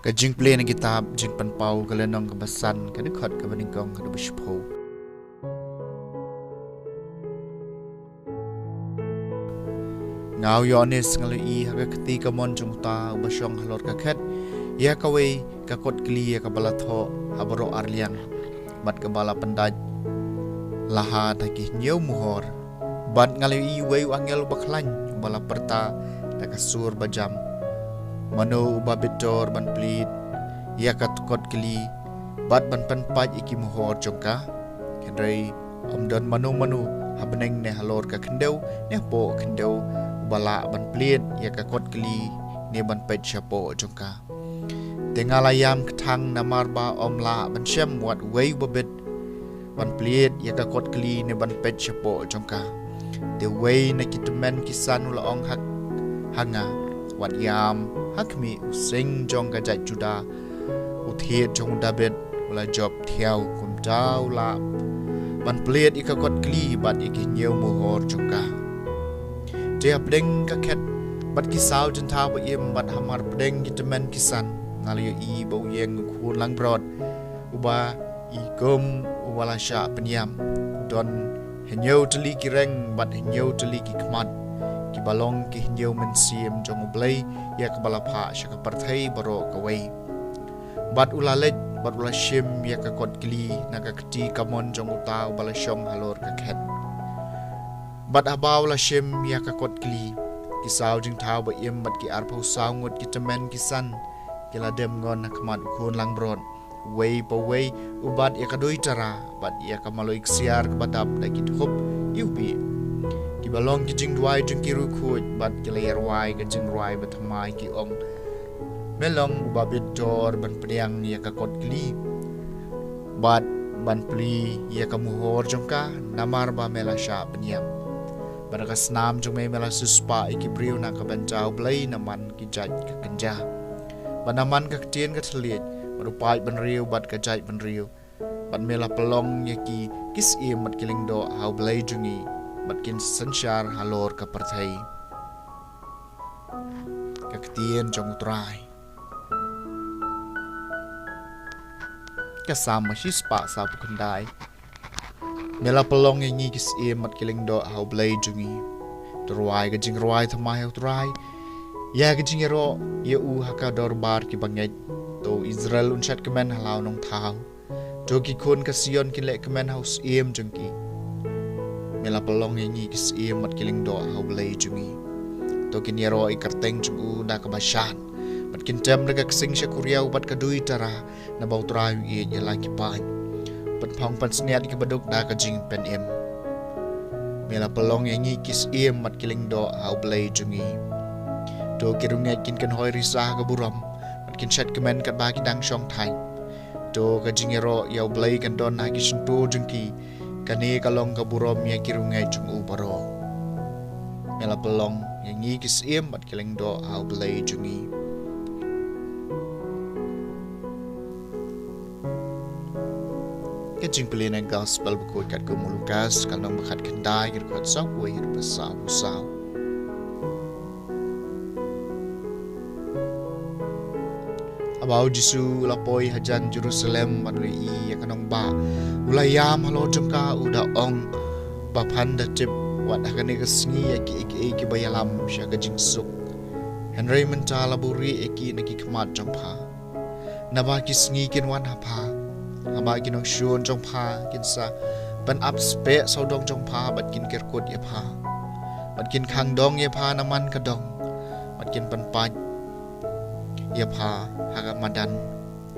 Ka Jingpule na kitab Jingpan Pau ka lenong kabasan ka dukhat ka baningkong ka dubishpo. Ngau yonis ngalui haga keti ka mon jungta ubasyong halor ka khet ya kawe ka kot kli ya ka balatho habaro arlian bat ka bala pandaj laha taki nyeu muhor bat ngalui weu angel baklan bala perta ta kasur bajam mano ubabitor ban plit ya ka kot kli bat ban panpaj iki muhor jongka kendrai omdon manu habneng ne halor ka kendeu ne po kendeu bala ban plit ya ka kot kli ne ban pet chapo jongka tengalayam ketang namar ba omla ban shem wat wei babet ban plit ya ka kot kli ne ban pet chapo jongka the way na kitmen kisan ula ong hak hanga wat yam hakmi using jong ka jat juda uthiet jong dabet ula job thiaw kum dau la ban plit ikka kot kli bat iki nyeu mohor jongka dia pedeng ka khet bat kisau jenta ba im bat hamar pedeng kitmen kisan ngaliyo i bau yeng khun lang brod uba i gom wala sha penyam don henyeu teli kireng bat henyeu teli ki kmat ki balong ki henyeu men siem jong blai ya ka bala pha sha ka parthai baro ka wei bat ulalet bat ula shim ya ka kot kli na ka kti kamon jong uta bala shong halor ka khet bat abaw la shim ya ka kot kli ki saw jing thaw ba im bat ki arphau sawngut ki temen ki san ki la dem ngon na kmat khun lang brod wei pa wei ubat ya ka doi tara bat ya ka maloik siar ka badap da ki thup yubi ki balong ki jing dwai jing ki ru khut bat ki ler wai ka jing rwai ba thamai ki om melong ubabit jor ban priang ya ka kot kli bat ban pli ya ka muhor jongka namar ba mela sha penyam Baraka snam jong may mela suspa iki briu na kabanjaw blay naman ki jaj ka kanja. Banaman ka ktien ka taliit, marupay ban riu bat ka jaj ban riu. Bat mela pelong yaki kis im mat kiling do haw blay jungi, bat kin sansyar halor ka partay. Ka ktien jong utray. Kasama sispa sa pukunday. Mela pelong yang ngi kis mat kiling do haw blay jungi Terwai ka jing rwai thamai haw trai Ya ka jing ero ya u haka dorbar ki bangej To Israel unshat kemen halau nong thaw To ki kun ka sion kin lek kemen haw siem jungki Mela pelong yang ngi kis mat kiling do haw blay jungi To kin ero ikarteng jung u da ka bashan Bat kin tem daga ksing sya kuriaw bat ka dui tara Na baw trai wi ya laki pany Pat phong pan sniat ki baduk da ka jing pen em Mela pelong yang ngi kis mat kiling do haw blay jungi To kirunget kin kan hoi risah ka buram Mat kin shat kemen kat ba ki dang shong thai To ka jingero yaw blay kan don na ki shinto jungki Kani kalong ka buram ya kirunget jung u baro Mela pelong yang ngi kis mat kiling do haw blay jungi Jingpule na gospel bukod kat kumulukas kalong bakat kanday kirkot sa way basaw-saw. Abaw Jisu lapoy hajan Jerusalem manuli ya kanong ba ulayam halo jengka uda ong bapan datip wat hakani ka Sngi eki bayalam siya ka jingsuk Henry mentala buri eki nakikmat jongpa naba ki Sngi kinwan hapa Haba kinong shun jong pa kinsa ban up spe so dong jong pa bat kin kirkut ye pa bat kin khang dong ye pa naman ka dong bat kin pan pa ye pa haga madan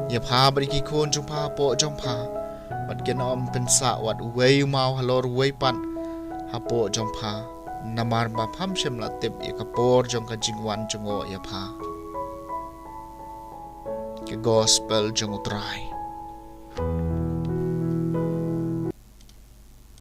ye pa bat ki kun jong pa po jong pa bat kin om pensa wat wei mau halor wei pan hapo jong pa namar ba pham shem la tip ye ka por jong ka jingwan jongo ye pa ke gospel jong utrai